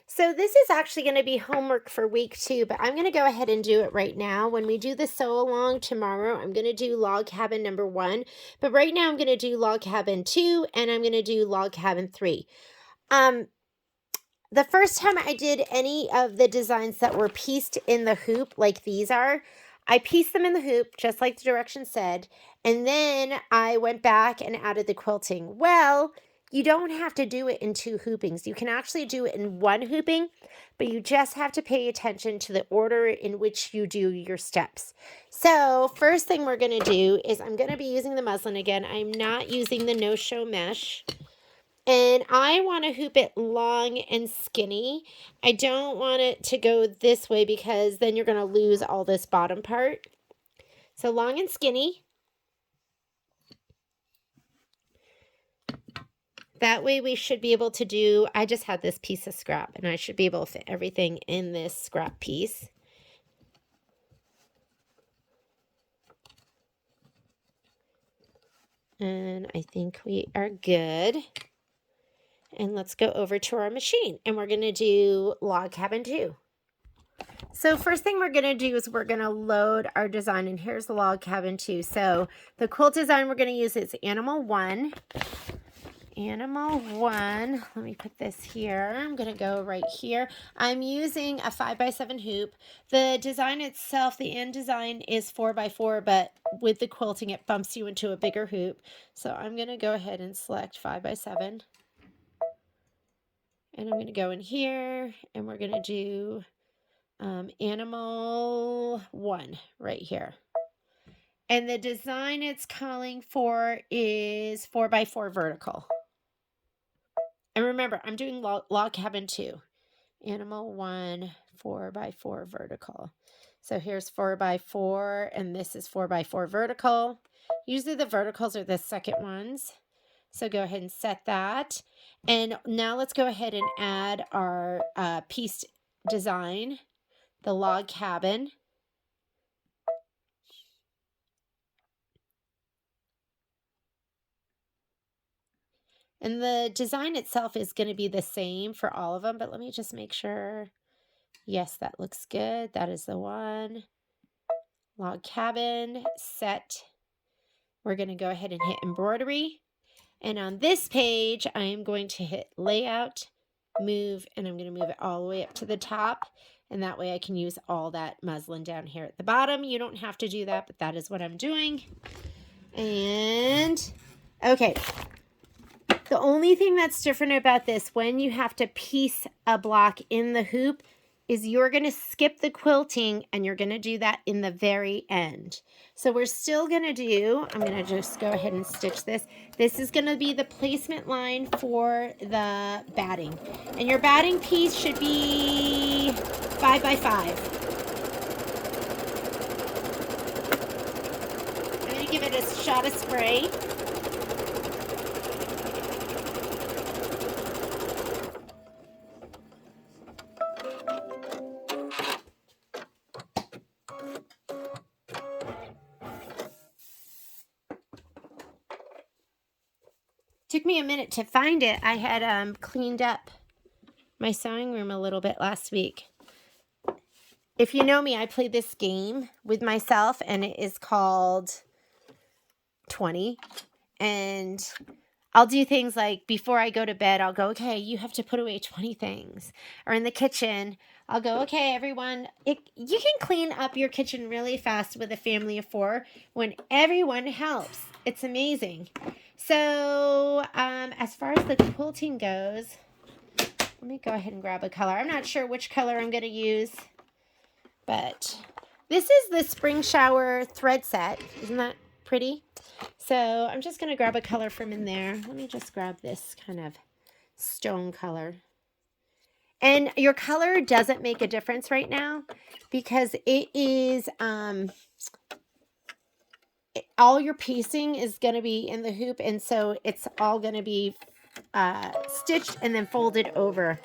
So this is actually going to be homework for week 2, but I'm going to go ahead and do it right now. When we do the sew along tomorrow, I'm going to do log cabin number 1, but right now I'm going to do log cabin 2, and I'm going to do log cabin 3. The first time I did any of the designs that were pieced in the hoop, like these are, I pieced them in the hoop, just like the directions said, and then I went back and added the quilting. Well, you don't have to do it in 2 hoopings. You can actually do it in 1 hooping, but you just have to pay attention to the order in which you do your steps. So first thing we're going to do is I'm going to be using the muslin again. I'm not using the no-show mesh. And I want to hoop it long and skinny. I don't want it to go this way because then you're going to lose all this bottom part. So long and skinny. That way we should be able to do, I just had this piece of scrap and I should be able to fit everything in this scrap piece. And I think we are good. And let's go over to our machine and we're going to do log cabin 2. So first thing we're going to do is we're going to load our design, and here's the log cabin 2. So the quilt design we're going to use is animal 1. Animal 1, let me put this here. I'm going to go right here. I'm using a 5x7 hoop. The design itself, the end design is 4x4, but with the quilting it bumps you into a bigger hoop. So I'm going to go ahead and select 5x7. And I'm going to go in here and we're going to do animal 1 right here. And the design it's calling for is 4x4 vertical. And remember, I'm doing log cabin 2. Animal 1, 4x4 vertical. So here's 4x4 and this is 4x4 vertical. Usually the verticals are the second ones. So go ahead and set that. And now let's go ahead and add our piece design, the log cabin. And the design itself is going to be the same for all of them, but let me just make sure. Yes, that looks good. That is the one. Log cabin, set. We're going to go ahead and hit embroidery. And on this page, I am going to hit layout, move, and I'm going to move it all the way up to the top. And that way I can use all that muslin down here at the bottom. You don't have to do that, but that is what I'm doing. And, okay. The only thing that's different about this, when you have to piece a block in the hoop, is you're going to skip the quilting and you're going to do that in the very end. So we're still going to do, I'm going to just go ahead and stitch this. This is going to be the placement line for the batting. And your batting piece should be 5x5. I'm going to give it a shot of spray. Took me a minute to find it. I had cleaned up my sewing room a little bit last week. If you know me, I play this game with myself, and it is called 20. And I'll do things like before I go to bed, I'll go, okay, you have to put away 20 things. Or in the kitchen, I'll go, okay, everyone, you can clean up your kitchen really fast with a family of 4 when everyone helps. It's amazing. So as far as the quilting goes, let me go ahead and grab a color. I'm not sure which color I'm going to use, but this is the Spring Shower thread set. Isn't that pretty? So I'm just going to grab a color from in there. Let me just grab this kind of stone color. And your color doesn't make a difference right now because it is... all your piecing is going to be in the hoop, and so it's all going to be stitched and then folded over.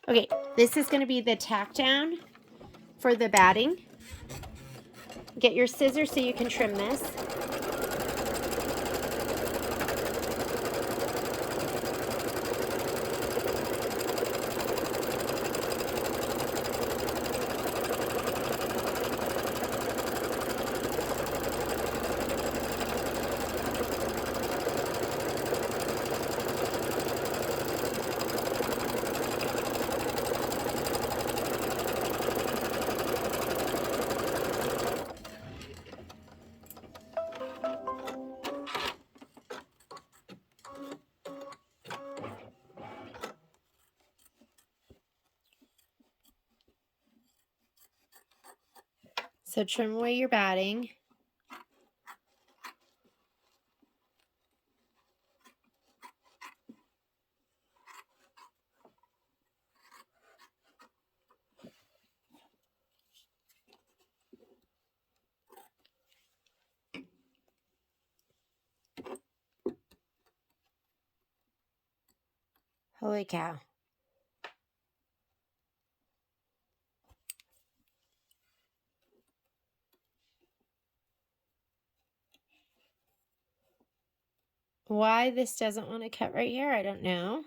Okay, this is going to be the tack down for the batting. Get your scissors so you can trim this. So trim away your batting. Holy cow. Why this doesn't want to cut right here, I don't know.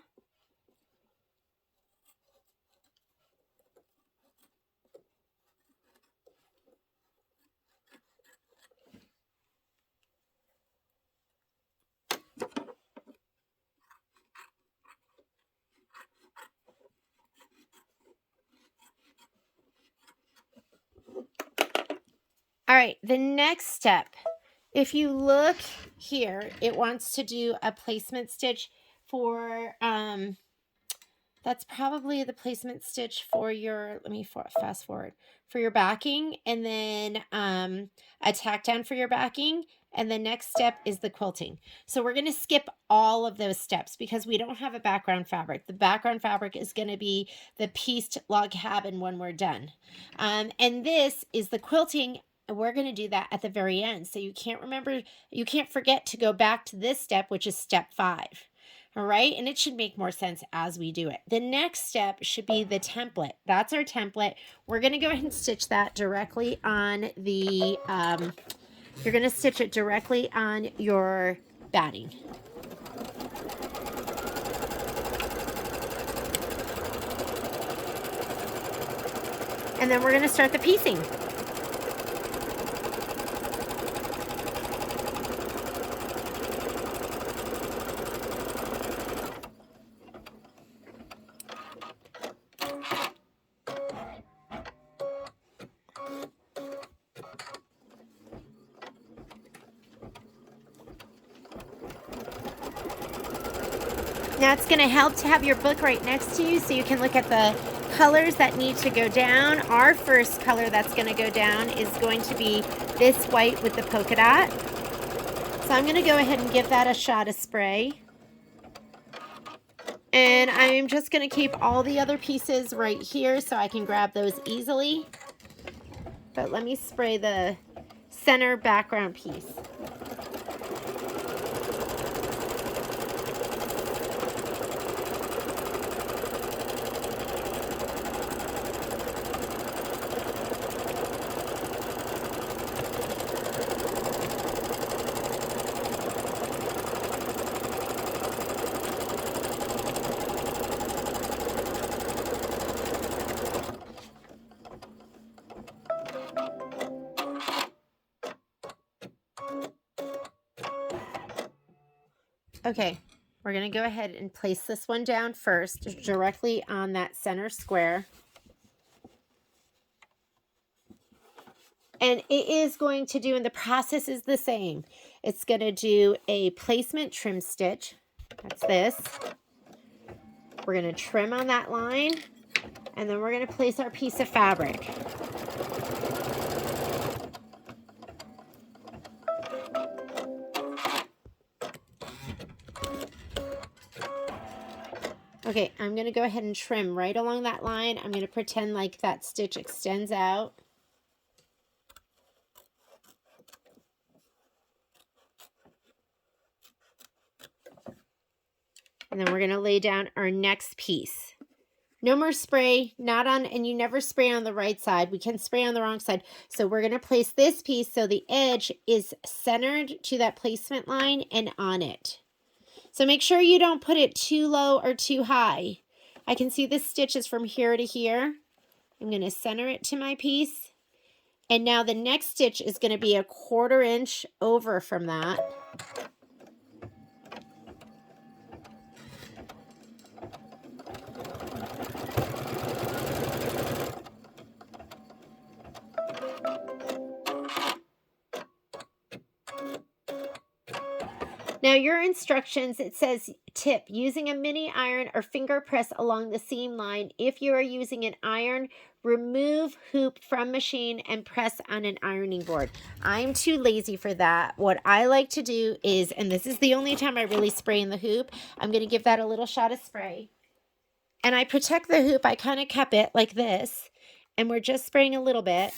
All right, the next step, if you look here, it wants to do a placement stitch for, that's probably the placement stitch for your, let me fast forward, for your backing, and then a tack down for your backing. And the next step is the quilting. So we're going to skip all of those steps because we don't have a background fabric. The background fabric is going to be the pieced log cabin when we're done. And this is the quilting. And we're going to do that at the very end. So you can't forget to go back to this step, which is step 5. All right, and it should make more sense as we do it. The next step should be the template. That's our template. We're going to go ahead and stitch that directly on the, you're going to stitch it directly on your batting. And then we're going to start the piecing. Now it's going to help to have your book right next to you so you can look at the colors that need to go down. Our first color that's going to go down is going to be this white with the polka dot. So I'm going to go ahead and give that a shot of spray. And I'm just going to keep all the other pieces right here so I can grab those easily. But let me spray the center background piece. Okay, we're going to go ahead and place this one down first, directly on that center square. And it is going to do, and the process is the same. It's going to do a placement trim stitch. That's this. We're going to trim on that line, and then we're going to place our piece of fabric. Okay, I'm going to go ahead and trim right along that line. I'm going to pretend like that stitch extends out. And then we're going to lay down our next piece. No more spray, not on, and you never spray on the right side. We can spray on the wrong side. So we're going to place this piece so the edge is centered to that placement line and on it. So make sure you don't put it too low or too high. I can see the stitches from here to here. I'm going to center it to my piece. And now the next stitch is going to be a 1/4 inch over from that. Now your instructions, it says tip, using a mini iron or finger press along the seam line. If you are using an iron, remove hoop from machine and press on an ironing board. I'm too lazy for that. What I like to do is, and this is the only time I really spray in the hoop, I'm going to give that a little shot of spray. And I protect the hoop. I kind of cup it like this, and we're just spraying a little bit,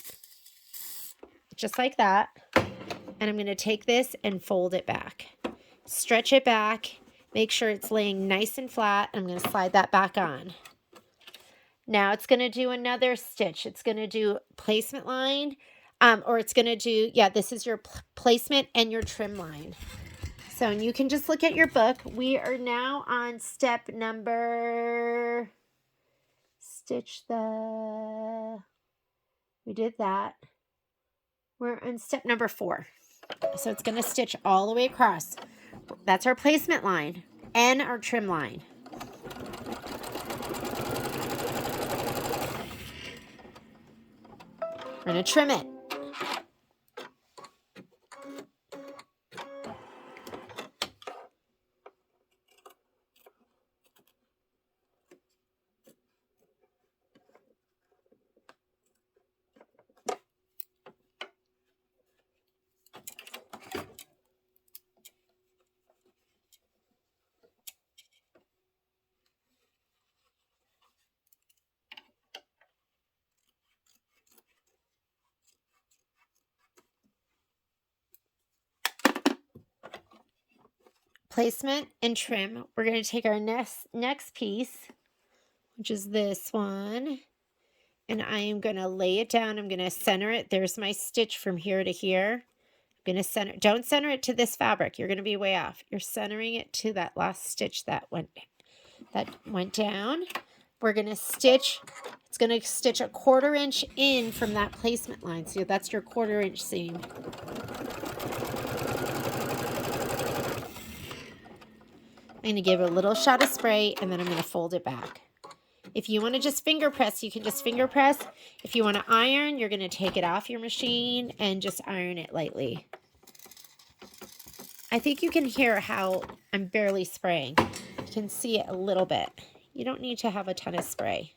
just like that. And I'm going to take this and fold it back. Stretch it back. Make sure it's laying nice and flat. I'm going to slide that back on. Now it's going to do another stitch. It's going to do placement line, or it's going to do, yeah, this is your placement and your trim line. So, and you can just look at your book. We are now on step number, we did that. We're on step number 4. So it's going to stitch all the way across. That's our placement line and our trim line. We're going to trim it. Placement and trim. We're going to take our next piece, which is this one, and I am going to lay it down. I'm going to center it. There's my stitch from here to here. I'm going to center. Don't center it to this fabric. You're going to be way off. You're centering it to that last stitch that went down. We're going to stitch. It's going to stitch a 1/4 inch in from that placement line. So that's your 1/4 inch seam. I'm going to give it a little shot of spray, and then I'm going to fold it back. If you want to just finger press, you can just finger press. If you want to iron, you're going to take it off your machine and just iron it lightly. I think you can hear how I'm barely spraying. You can see it a little bit. You don't need to have a ton of spray.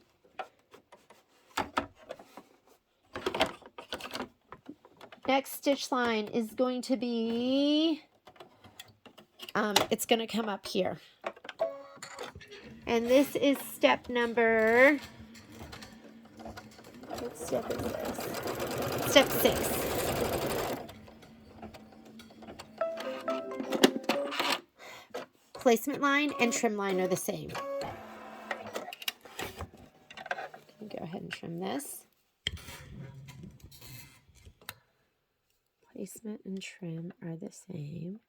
Next stitch line is going to be, it's going to come up here. And this is step number, what step is this? Step 6. Placement line and trim line are the same. Go ahead and trim this. Placement and trim are the same.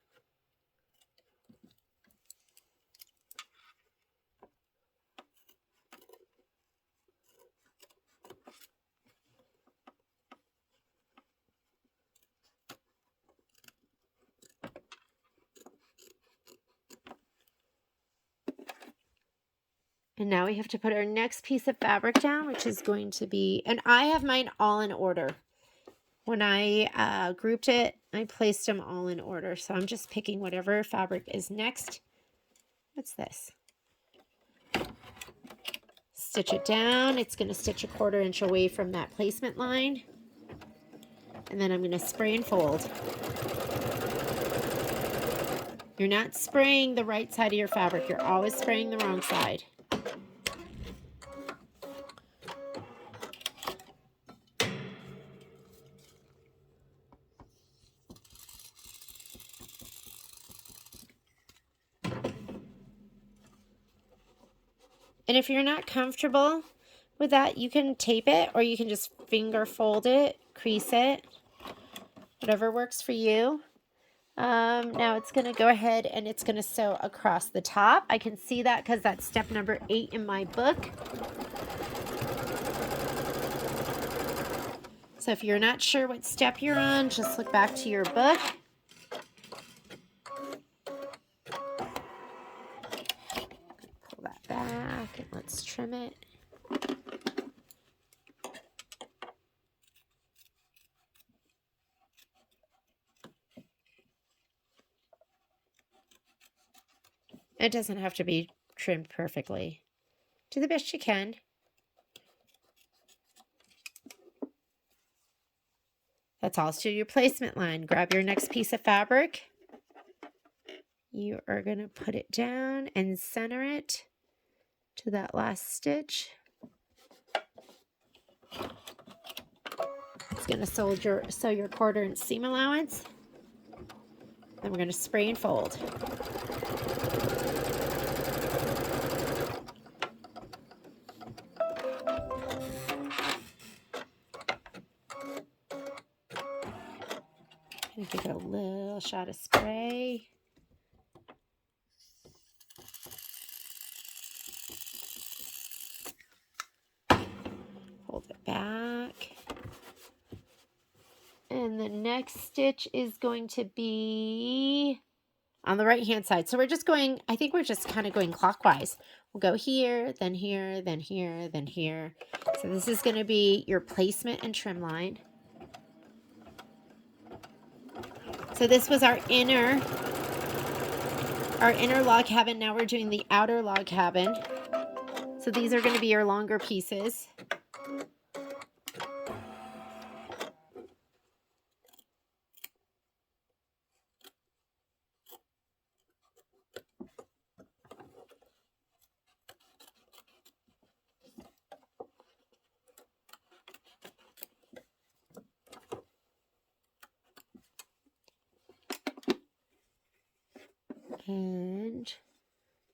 And now we have to put our next piece of fabric down, which is going to be, and I have mine all in order. When I grouped it, I placed them all in order. So I'm just picking whatever fabric is next. What's this? Stitch it down. It's going to stitch a 1/4 inch away from that placement line. And then I'm going to spray and fold. You're not spraying the right side of your fabric. You're always spraying the wrong side. And if you're not comfortable with that, you can tape it, or you can just finger fold it, crease it, whatever works for you. Now it's going to go ahead and it's going to sew across the top. I can see that because that's step number 8 in my book. So if you're not sure what step you're on, just look back to your book. Pull that back and let's trim it. It doesn't have to be trimmed perfectly. Do the best you can. That's also your placement line. Grab your next piece of fabric. You are going to put it down and center it to that last stitch. It's going to sew your 1/4 inch seam allowance. Then we're going to spray and fold. I'm going to give it a little shot of spray. Hold it back. And the next stitch is going to be on the right hand side. So we're just going, I think we're just kind of going clockwise. We'll go here, then here, then here, then here. So this is going to be your placement and trim line. So this was our inner log cabin. Now we're doing the outer log cabin. So these are going to be your longer pieces. And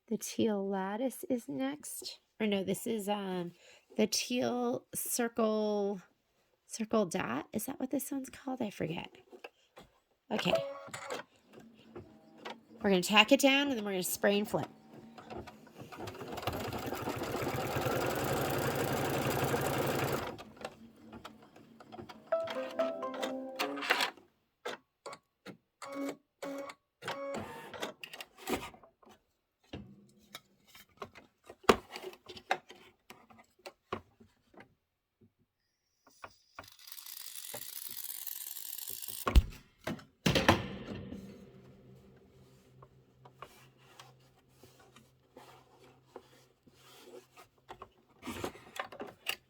the teal lattice is next. Or no, this is the teal circle dot. Is that what this one's called? I forget. Okay. We're going to tack it down and then we're going to spray and flip.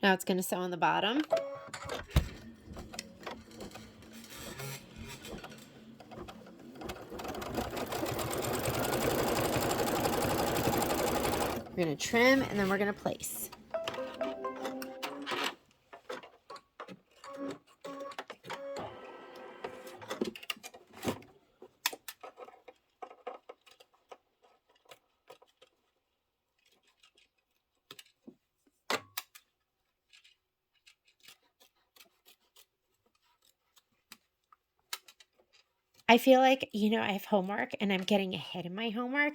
Now it's going to sew on the bottom. We're going to trim and then we're going to place. I feel like, I have homework and I'm getting ahead in my homework,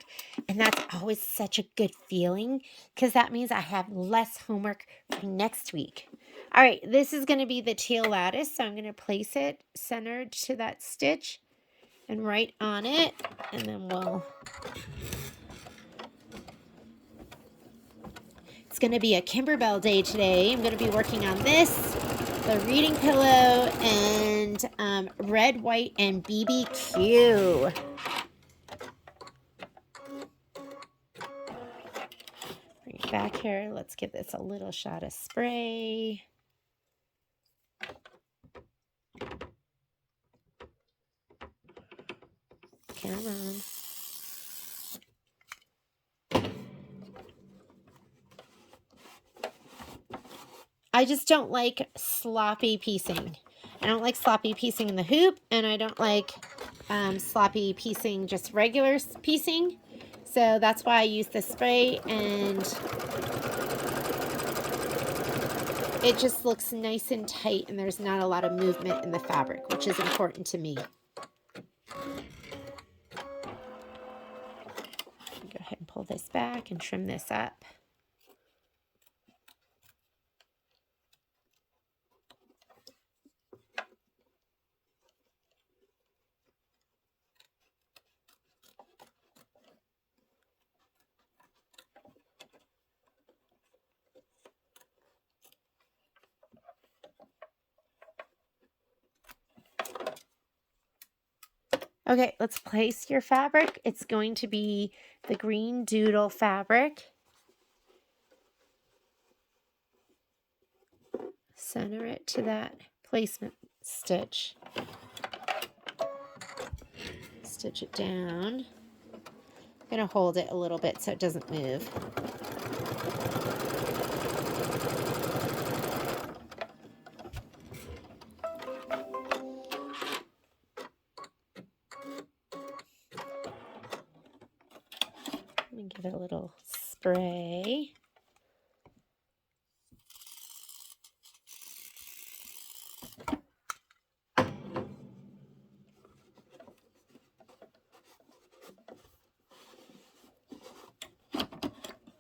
and that's always such a good feeling because that means I have less homework for next week. All right, this is going to be the teal lattice, so I'm going to place it centered to that stitch and right on it, and then it's going to be a Kimberbell day today. I'm going to be working on this, the reading pillow, and red, white, and BBQ. Bring it back here. Let's give this a little shot of spray. Come on. I just don't like sloppy piecing. I don't like sloppy piecing in the hoop, and I don't like sloppy piecing, just regular piecing. So that's why I use the spray, and it just looks nice and tight, and there's not a lot of movement in the fabric, which is important to me. Go ahead and pull this back and trim this up. Okay, let's place your fabric. It's going to be the green doodle fabric. Center it to that placement stitch. Stitch it down. I'm going to hold it a little bit so it doesn't move. Let me give it a little spray.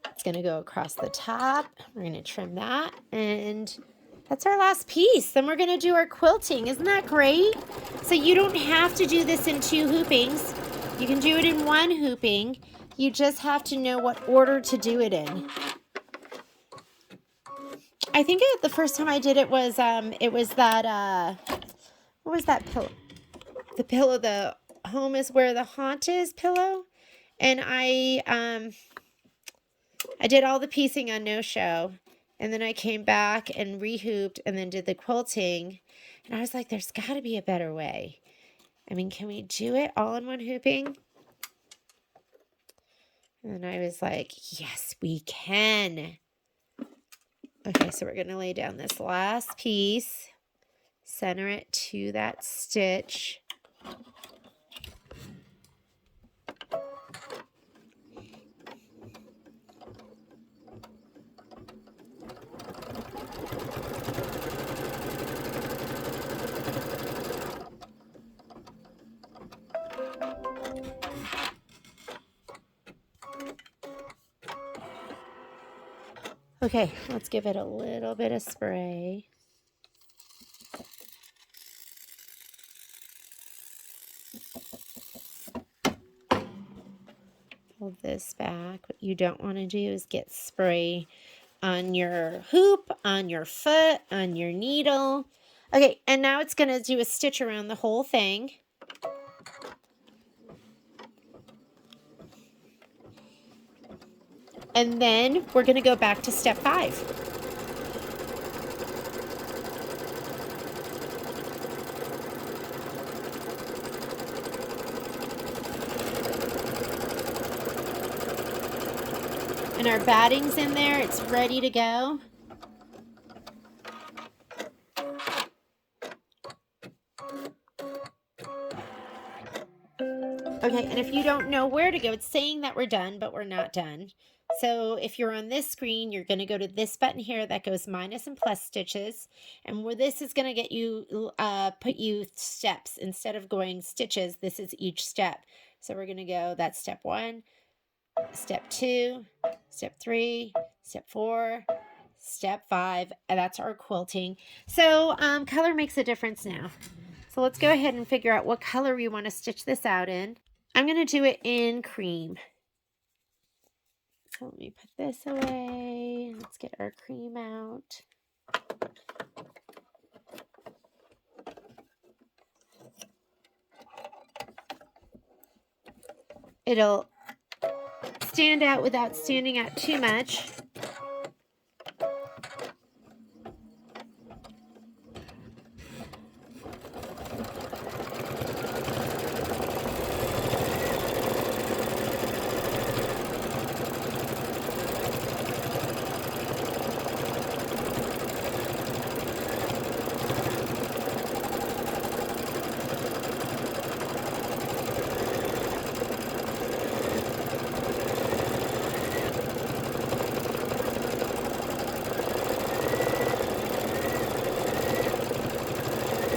It's going to go across the top. We're going to trim that, and that's our last piece. Then we're going to do our quilting. Isn't that great? So you don't have to do this in 2 hoopings. You can do it in 1 hooping. You just have to know what order to do it in. I think the first time I did it was that what was that pillow? The pillow, the home is where the haunt is pillow. And I did all the piecing on no show, and then I came back and rehooped and then did the quilting, and I was like, there's got to be a better way. I mean, can we do it all in 1 hooping? And I was like, yes, we can. Okay, so we're going to lay down this last piece, center it to that stitch. Okay, let's give it a little bit of spray. Hold this back. What you don't want to do is get spray on your hoop, on your foot, on your needle. Okay, and now it's going to do a stitch around the whole thing. And then we're going to go back to step 5. And our batting's in there. It's ready to go. Okay, and if you don't know where to go, it's saying that we're done, but we're not done. So if you're on this screen, you're going to go to this button here that goes minus and plus stitches. And where this is going to get you, put you steps. Instead of going stitches, this is each step. So we're going to go, that's step 1, step 2, step 3, step 4, step 5, and that's our quilting. So color makes a difference now. So let's go ahead and figure out what color we want to stitch this out in. I'm going to do it in cream. So let me put this away. Let's get our cream out. It'll stand out without standing out too much.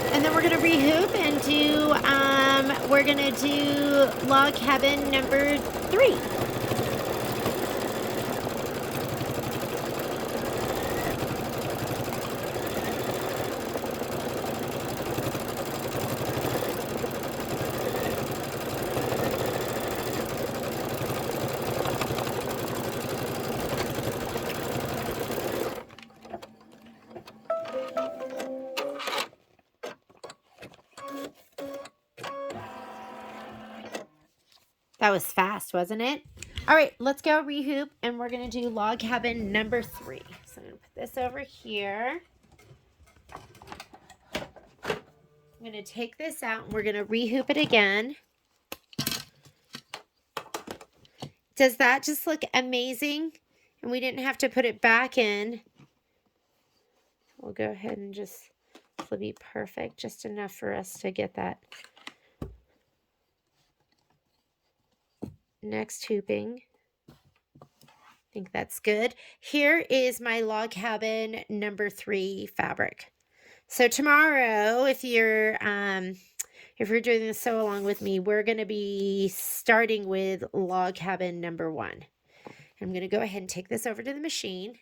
And then we're going to rehoop and do, we're going to do log cabin number 3. That was fast, wasn't it? All right, let's go rehoop, and we're going to do log cabin number 3. So I'm going to put this over here. I'm going to take this out, and we're going to rehoop it again. Does that just look amazing? And we didn't have to put it back in. We'll go ahead and just, this will be perfect, just enough for us to get that next hooping. I think that's good. Here is my log cabin number 3 fabric. So tomorrow, if you're doing this sew along with me, we're going to be starting with log cabin number 1. I'm going to go ahead and take this over to the machine.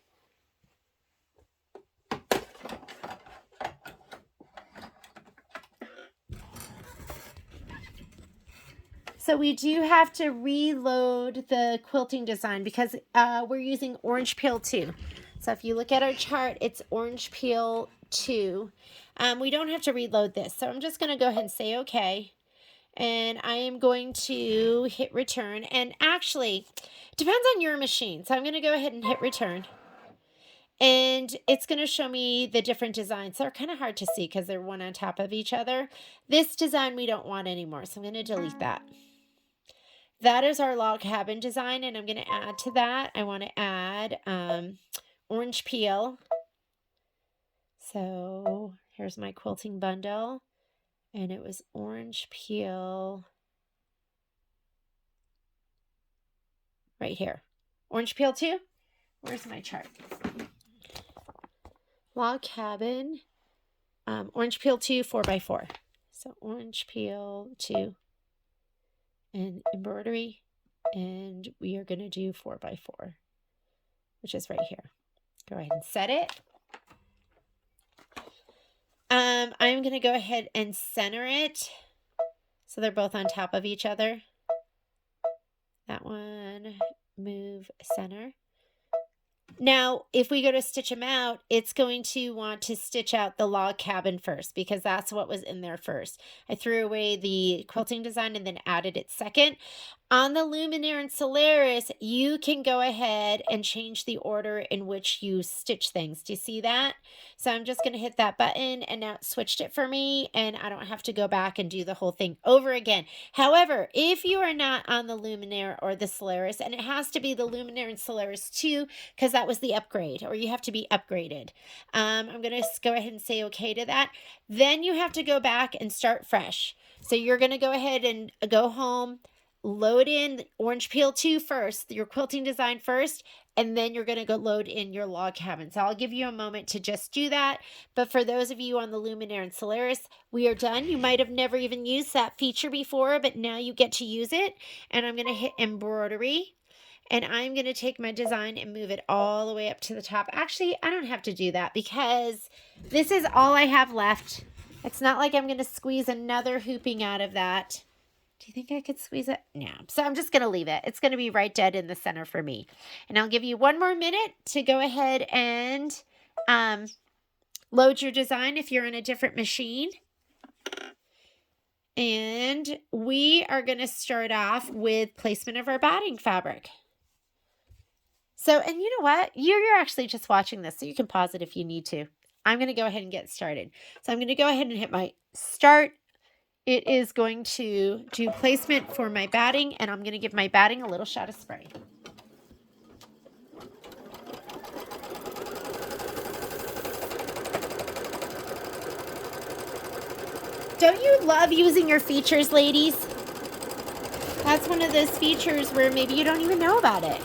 So we do have to reload the quilting design because we're using orange peel 2. So if you look at our chart, it's orange peel 2. We don't have to reload this. So I'm just going to go ahead and say okay. And I am going to hit return. And actually, it depends on your machine. So I'm going to go ahead and hit return. And it's going to show me the different designs. They're kind of hard to see because they're one on top of each other. This design we don't want anymore. So I'm going to delete that. That is our log cabin design, and I'm going to add to that. I want to add orange peel. So here's my quilting bundle, and it was orange peel right here. Orange peel 2. Where's my chart? Log cabin, orange peel 2, 4x4. So orange peel 2. And embroidery, and we are going to do 4x4, which is right here. Go ahead and set it. I'm going to go ahead and center it so they're both on top of each other. That one, move center. Now, if we go to stitch them out, it's going to want to stitch out the log cabin first because that's what was in there first. I threw away the quilting design and then added it second. On the Luminaire and Solaris, you can go ahead and change the order in which you stitch things. Do you see that? So I'm just going to hit that button, and now it switched it for me, and I don't have to go back and do the whole thing over again. However, if you are not on the Luminaire or the Solaris, and it has to be the Luminaire and Solaris 2 because that was the upgrade, or you have to be upgraded. I'm going to go ahead and say okay to that. Then you have to go back and start fresh. So you're going to go ahead and go home, load in orange peel 2 first, your quilting design first, and then you're going to go load in your log cabin. So I'll give you a moment to just do that. But for those of you on the Luminaire and Solaris, we are done. You might have never even used that feature before, but now you get to use it. And I'm going to hit embroidery. And I'm going to take my design and move it all the way up to the top. Actually, I don't have to do that because this is all I have left. It's not like I'm going to squeeze another hooping out of that. Do you think I could squeeze it? No. So I'm just going to leave it. It's going to be right dead in the center for me. And I'll give you one more minute to go ahead and load your design if you're in a different machine. And we are going to start off with placement of our batting fabric. So, and you know what? You're actually just watching this, so you can pause it if you need to. I'm going to go ahead and get started. So I'm going to go ahead and hit my start. It is going to do placement for my batting, and I'm going to give my batting a little shot of spray. Don't you love using your features, ladies? That's one of those features where maybe you don't even know about it.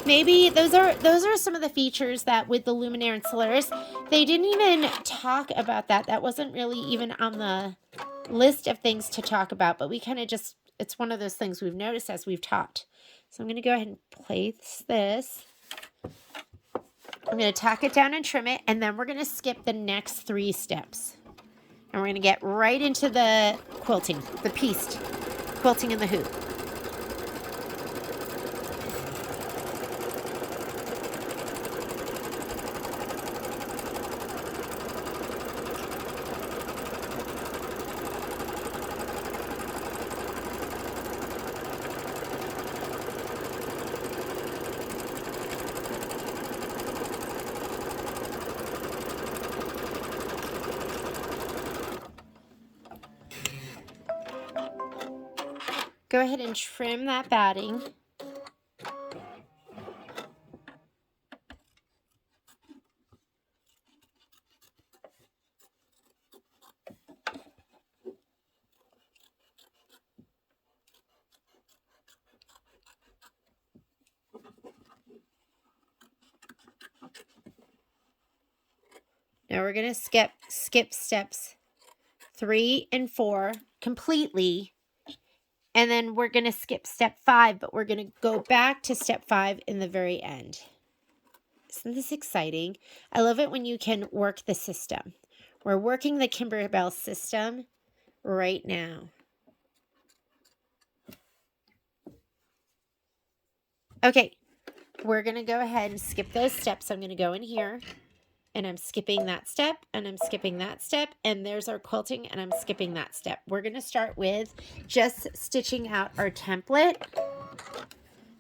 Maybe those are some of the features that with the Luminaire and Solaris, they didn't even talk about that. That wasn't really even on the list of things to talk about, but we kind of just, it's one of those things we've noticed as we've taught. So I'm going to go ahead and place this. I'm going to tack it down and trim it, and then we're going to skip the next 3 steps. And we're going to get right into the quilting, the pieced quilting in the hoop. go ahead and trim that batting. Now we're going to skip steps 3 and 4 completely. And then we're going to skip step 5, but we're going to go back to step 5 in the very end. Isn't this exciting? I love it when you can work the system. We're working the Kimberbell system right now. Okay, we're going to go ahead and skip those steps. I'm going to go in here. And I'm skipping that step, and I'm skipping that step, and there's our quilting, and I'm skipping that step. We're going to start with just stitching out our template.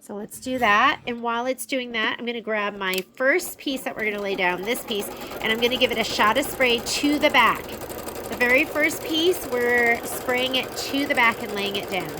So let's do that. And while it's doing that, I'm going to grab my first piece that we're going to lay down, this piece, and I'm going to give it a shot of spray to the back. The very first piece, we're spraying it to the back and laying it down.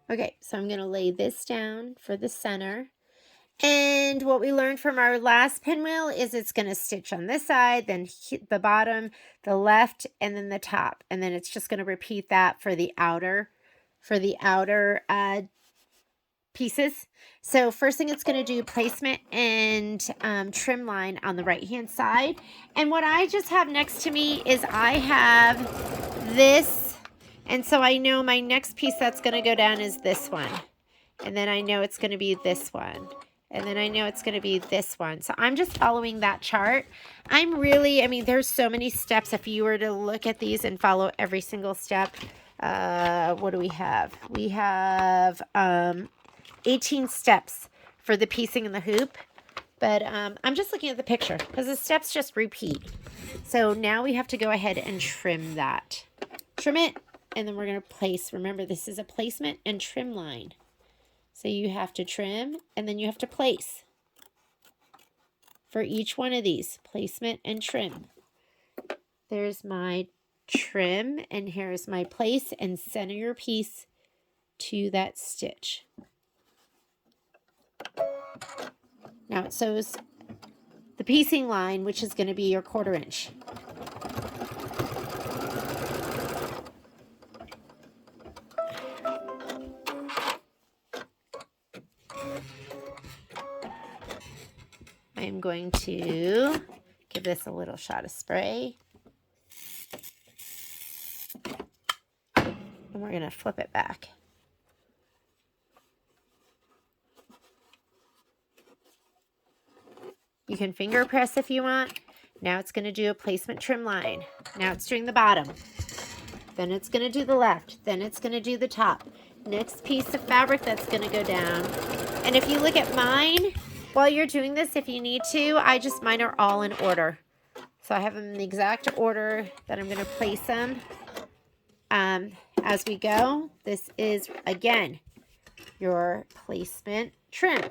Okay, so I'm going to lay this down for the center. And what we learned from our last pinwheel is it's going to stitch on this side, then the bottom, the left, and then the top. And then it's just going to repeat that for the outer pieces. So first thing it's going to do, placement and trim line on the right hand side. And what I just have next to me is I have this. And so I know my next piece that's going to go down is this one. And then I know it's going to be this one. And then I know it's going to be this one. So I'm just following that chart. I mean, there's so many steps. If you were to look at these and follow every single step, what do we have? We have 18 steps for the piecing and the hoop. But I'm just looking at the picture because the steps just repeat. So now we have to go ahead and trim that. Trim it. And then we're going to place, remember this is a placement and trim line. So you have to trim and then you have to place. For each one of these, placement and trim. There's my trim and here's my place, and center your piece to that stitch. Now it sews the piecing line, which is going to be your 1/4 inch. I'm going to give this a little shot of spray. And we're going to flip it back. You can finger press if you want. Now it's going to do a placement trim line. Now it's doing the bottom. Then it's going to do the left. Then it's going to do the top. Next piece of fabric that's going to go down. And if you look at mine, while you're doing this, if you need to, mine are all in order. So I have them in the exact order that I'm going to place them as we go. This is, again, your placement trim.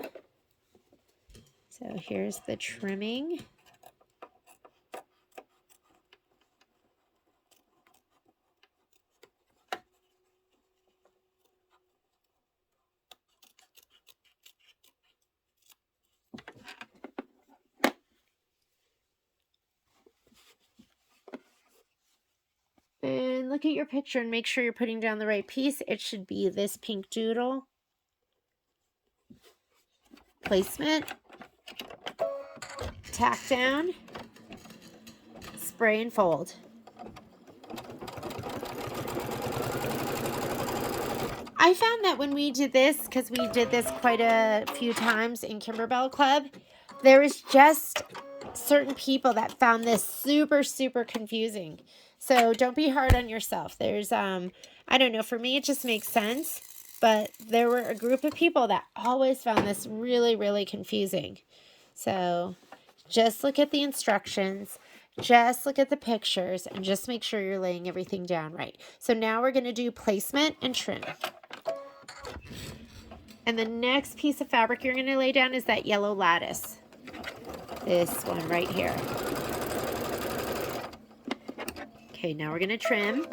So here's the trimming. look at your picture and make sure you're putting down the right piece. It should be this pink doodle. Placement. Tack down. Spray and fold. I found that when we did this, because we did this quite a few times in Kimberbell Club, there was just certain people that found this super, super confusing. So don't be hard on yourself. There's, I don't know, for me it just makes sense. But there were a group of people that always found this really, really confusing. So just look at the instructions. Just look at the pictures and just make sure you're laying everything down right. So now we're going to do placement and trim. And the next piece of fabric you're going to lay down is that yellow lattice. This one right here. Okay, now we're going to trim.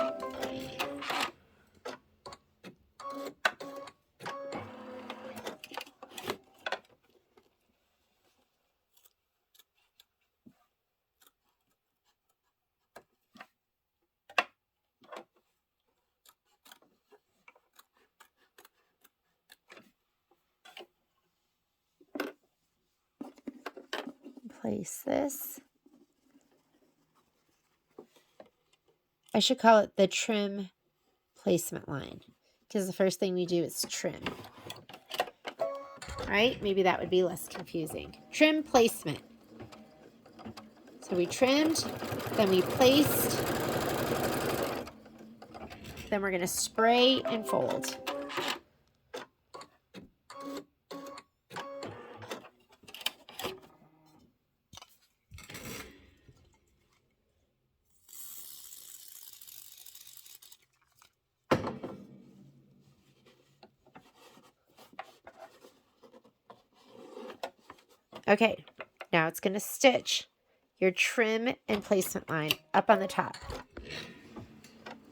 Place this. I should call it the trim placement line because the first thing we do is trim. Right? Maybe that would be less confusing. Trim placement. So we trimmed, then we placed, then we're going to spray and fold. Okay, now it's going to stitch your trim and placement line up on the top.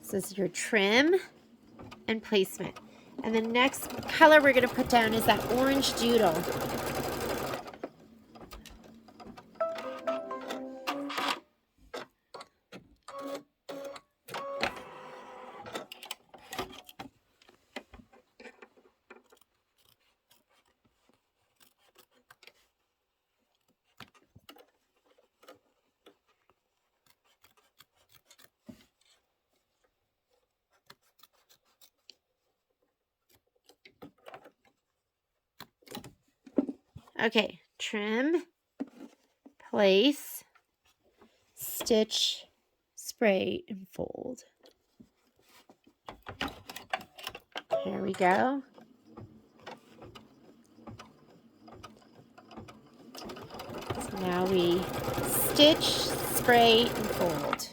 This is your trim and placement. And the next color we're going to put down is that orange doodle. Okay, trim, place, stitch, spray, and fold. Here we go. So now we stitch, spray, and fold.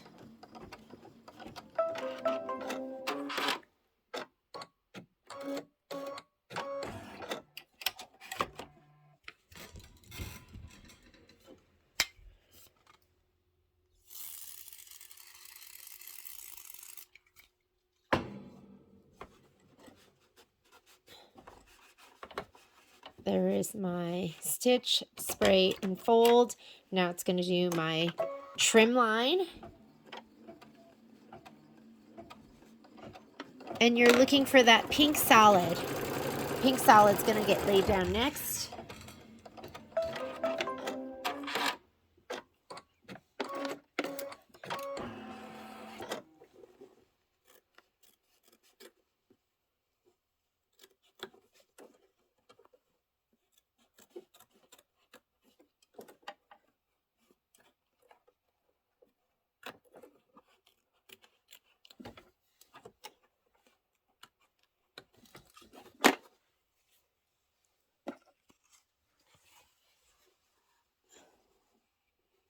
There is my stitch, spray, and fold. Now it's going to do my trim line. And you're looking for that pink solid. Pink solid's going to get laid down next.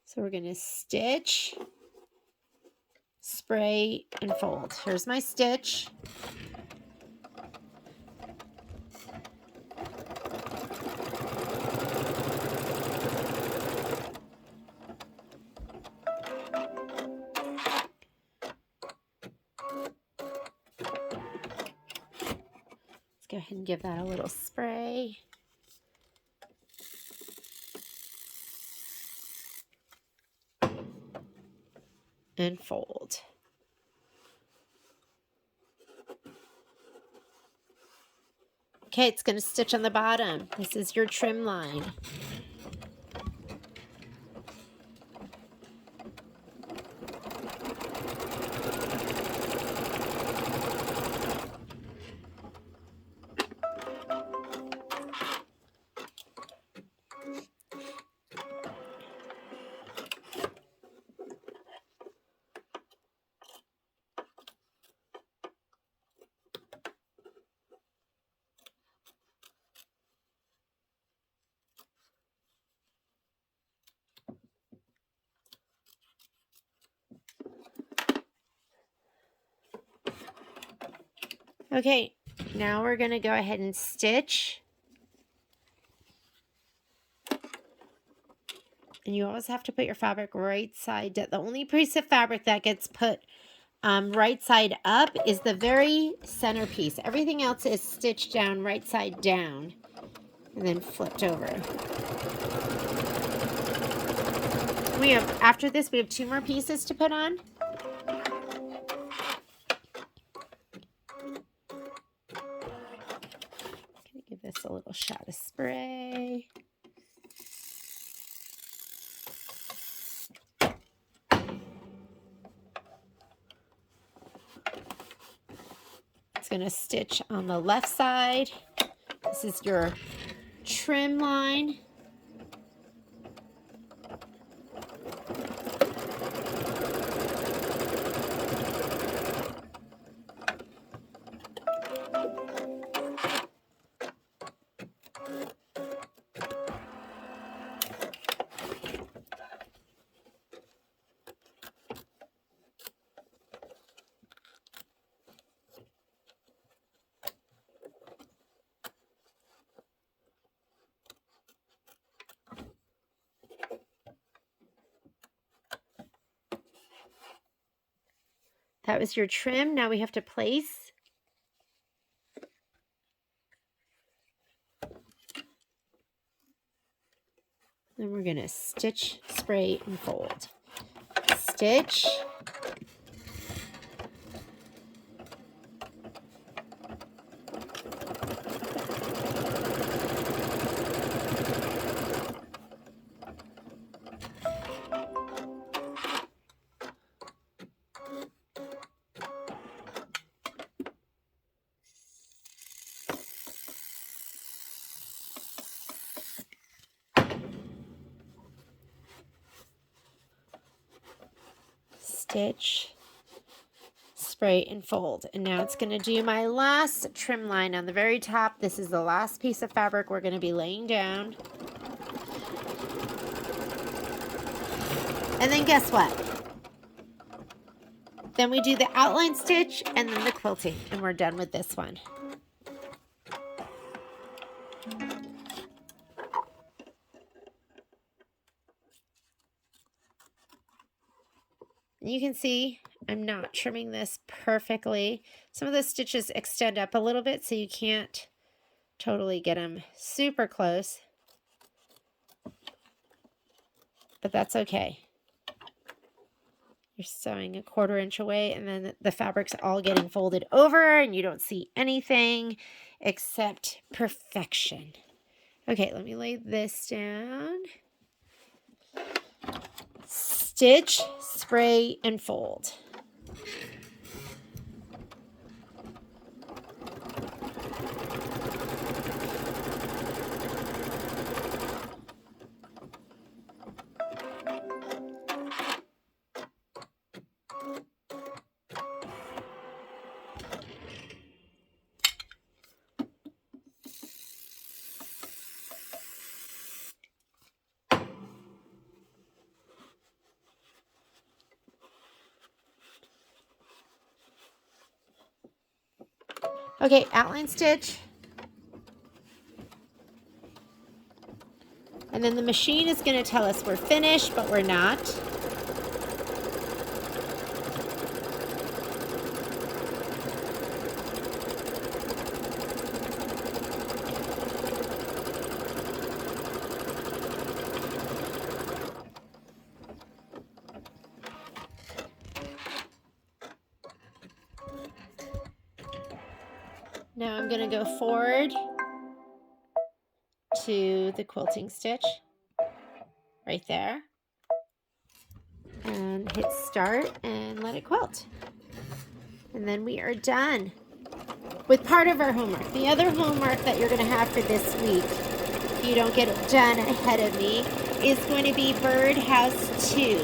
So we're going to stitch, spray, and fold. Here's my stitch. Let's go ahead and give that a little spray. And fold. Okay, it's going to stitch on the bottom. This is your trim line. Okay, now we're going to go ahead and stitch. And you always have to put your fabric right side down. The only piece of fabric that gets put right side up is the very center piece. Everything else is stitched down right side down and then flipped over. After this, we have 2 more pieces to put on. Gonna give this a little shot of spray. It's gonna stitch on the left side. This is your trim line. That was your trim. Now we have to place. Then we're going to stitch, spray, and fold. Stitch. Stitch, spray, and fold. And now it's going to do my last trim line on the very top. This is the last piece of fabric we're going to be laying down. And then guess what? Then we do the outline stitch and then the quilting, and we're done with this one. You can see I'm not trimming this perfectly. Some of the stitches extend up a little bit, so you can't totally get them super close. But that's okay. You're sewing 1/4 inch away, and then the fabric's all getting folded over, and you don't see anything except perfection. Okay, let me lay this down. Stitch, spray, and fold. Okay, outline stitch. And then the machine is going to tell us we're finished, but we're not. Now I'm going to go forward to the quilting stitch right there. And hit start and let it quilt. And then we are done with part of our homework. The other homework that you're going to have for this week, if you don't get it done ahead of me, is going to be Birdhouse 2.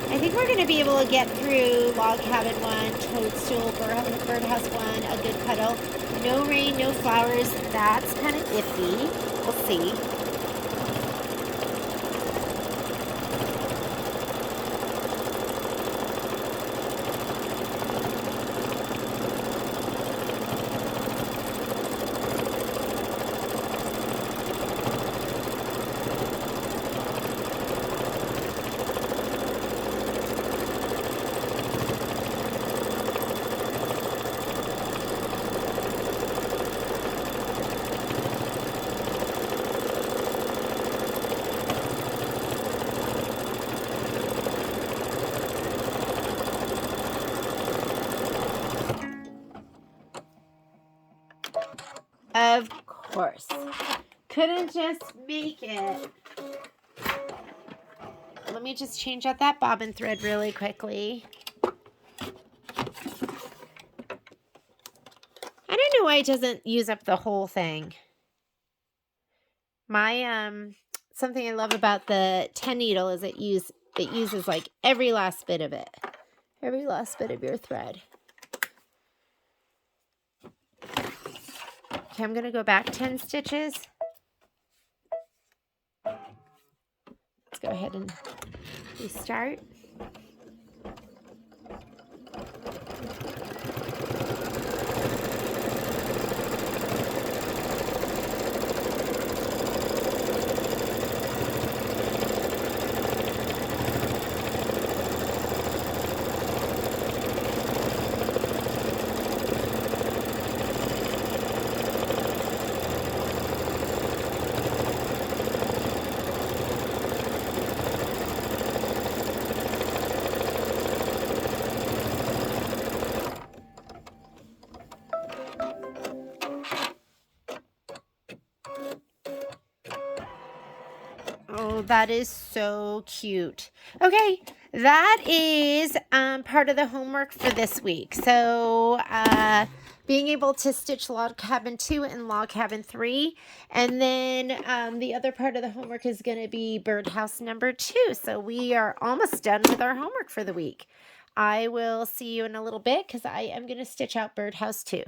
I think we're going to be able to get through Log Cabin 1, Toadstool, Birdhouse 1, A Good Cuddle. No rain, no flowers. That's kind of iffy. We'll see. Of course. Couldn't just make it. Let me just change out that bobbin thread really quickly. I don't know why it doesn't use up the whole thing. My something I love about the 10 needle is it uses like every last bit of it. Every last bit of your thread. Okay, I'm going to go back 10 stitches. Let's go ahead and restart. Oh, that is so cute. Okay, that is part of the homework for this week. So being able to stitch Log Cabin 2 and Log Cabin 3. And then the other part of the homework is going to be Birdhouse number 2. So we are almost done with our homework for the week. I will see you in a little bit because I am going to stitch out Birdhouse 2.